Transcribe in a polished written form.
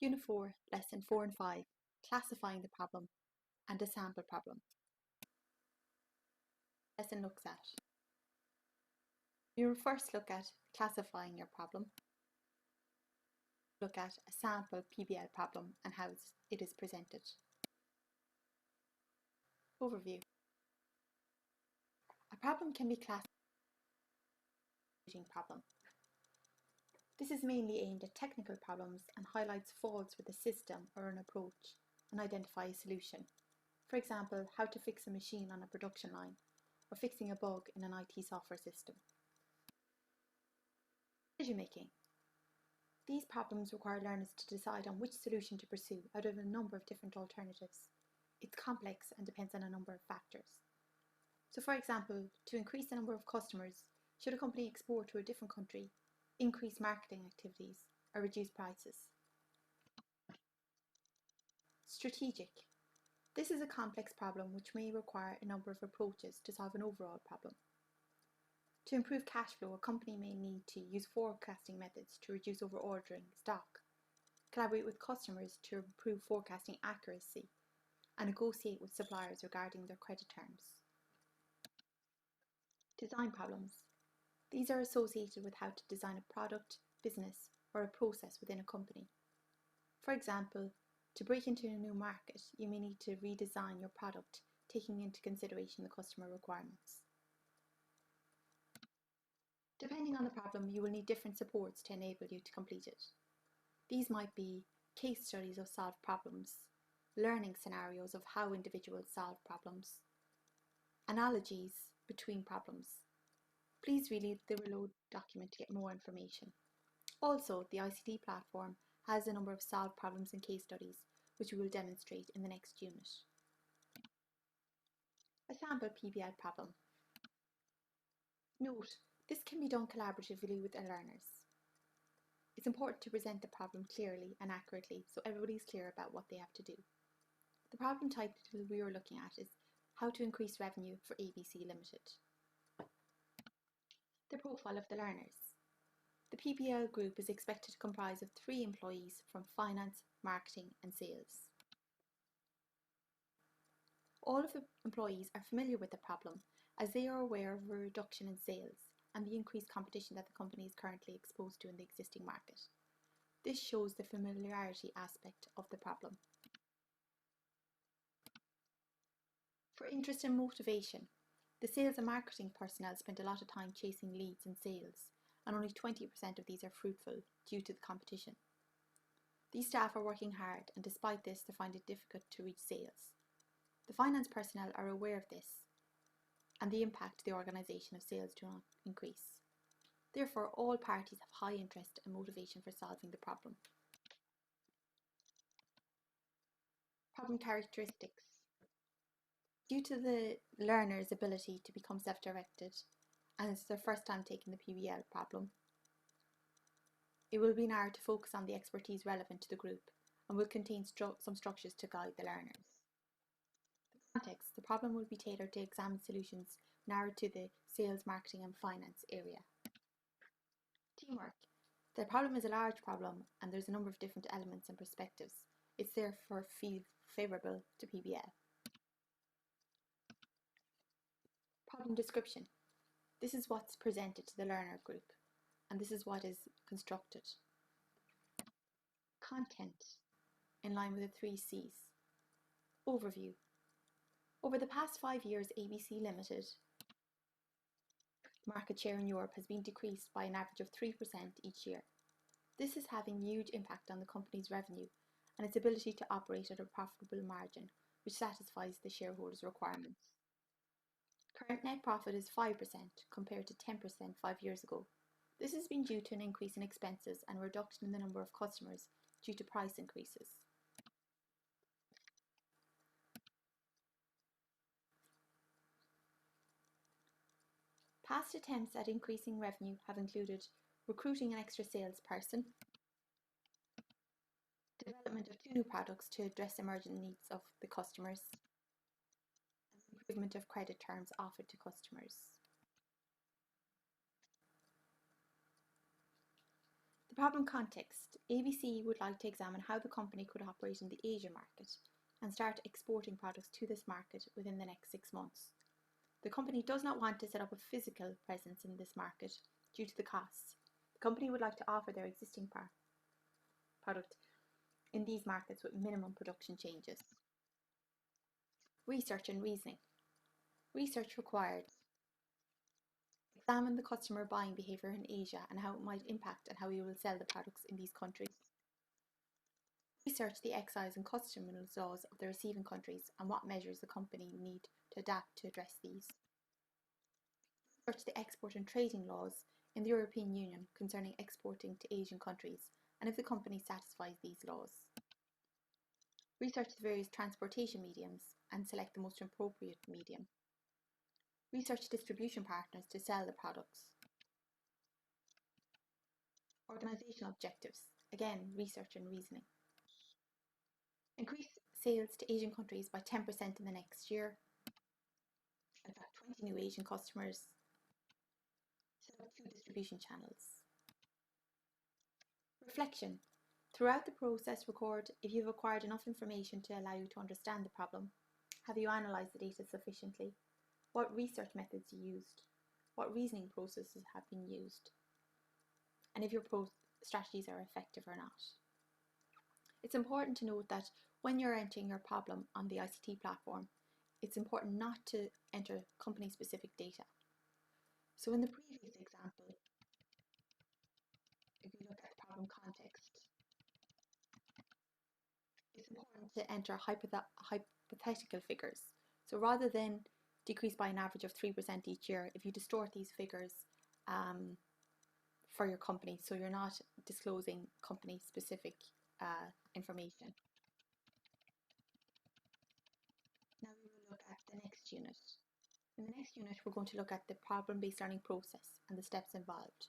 Unit 4, Lesson 4 and 5, Classifying the Problem and a Sample Problem. Lesson looks at. You will first look at classifying your problem, look at a sample PBL problem and how it is presented. Overview. A problem can be classified as a problem. This is mainly aimed at technical problems and highlights faults with a system or an approach and identify a solution. For example, how to fix a machine on a production line or fixing a bug in an IT software system. Decision making. These problems require learners to decide on which solution to pursue out of a number of different alternatives. It's complex and depends on a number of factors. So for example, to increase the number of customers, should a company export to a different country, increase marketing activities, or reduce prices? Strategic. This is a complex problem which may require a number of approaches to solve an overall problem. To improve cash flow, a company may need to use forecasting methods to reduce over-ordering stock, collaborate with customers to improve forecasting accuracy, and negotiate with suppliers regarding their credit terms. Design problems. These are associated with how to design a product, business, or a process within a company. For example, to break into a new market, you may need to redesign your product, taking into consideration the customer requirements. Depending on the problem, you will need different supports to enable you to complete it. These might be case studies of solved problems, learning scenarios of how individuals solve problems, analogies between problems. Please read the Reload document to get more information. Also, the ICT platform has a number of solved problems and case studies, which we will demonstrate in the next unit. A sample PBL problem. Note, this can be done collaboratively with the learners. It's important to present the problem clearly and accurately so everybody is clear about what they have to do. The problem title we are looking at is How to Increase Revenue for ABC Limited. The profile of the learners. The PBL group is expected to comprise of 3 employees from finance, marketing and sales. All of the employees are familiar with the problem as they are aware of a reduction in sales and the increased competition that the company is currently exposed to in the existing market. This shows the familiarity aspect of the problem. For interest and motivation, the sales and marketing personnel spend a lot of time chasing leads and sales, and only 20% of these are fruitful due to the competition. These staff are working hard, and despite this, they find it difficult to reach sales. The finance personnel are aware of this and the impact to the organisation of sales do not increase. Therefore, all parties have high interest and motivation for solving the problem. Problem characteristics. Due to the learner's ability to become self-directed, and it's their first time taking the PBL problem, it will be an hour to focus on the expertise relevant to the group and will contain some structures to guide the learners. The context. The problem will be tailored to examine solutions narrowed to the sales, marketing and finance area. Teamwork. The problem is a large problem and there's a number of different elements and perspectives. It's therefore favourable to PBL. Problem description. This is what's presented to the learner group and this is what is constructed. Content, in line with the 3 C's. Overview. Over the past 5 years, ABC Limited market share in Europe has been decreased by an average of 3% each year. This is having huge impact on the company's revenue and its ability to operate at a profitable margin, which satisfies the shareholders' requirements. Current net profit is 5% compared to 10% 5 years ago. This has been due to an increase in expenses and a reduction in the number of customers due to price increases. Past attempts at increasing revenue have included recruiting an extra salesperson, development of 2 new products to address emergent needs of the customers, and improvement of credit terms offered to customers. The Problem context. ABC would like to examine how the company could operate in the Asian market and start exporting products to this market within the next 6 months. The company does not want to set up a physical presence in this market due to the costs. The company would like to offer their existing product in these markets with minimum production changes. Research and reasoning. Research required. Examine the customer buying behaviour in Asia and how it might impact on how we will sell the products in these countries. Research the excise and customs laws of the receiving countries and what measures the company need to adapt to address these. Research the export and trading laws in the European Union concerning exporting to Asian countries and if the company satisfies these laws. Research the various transportation mediums and select the most appropriate medium. Research distribution partners to sell the products. Organisational objectives. Again, research and reasoning. Increase sales to Asian countries by 10% in the next year. Attract 20 new Asian customers. Set up 2 distribution channels. Reflection. Throughout the process, record if you've acquired enough information to allow you to understand the problem. Have you analysed the data sufficiently? What research methods you used? What reasoning processes have been used? And if your strategies are effective or not. It's important to note that when you're entering your problem on the ICT platform, it's important not to enter company-specific data. So in the previous example, if we look at problem context, it's important to enter hypothetical figures. So rather than decrease by an average of 3% each year, if you distort these figures for your company, so you're not disclosing company-specific information. Now we will look at the next unit. In the next unit, we're going to look at the problem-based learning process and the steps involved.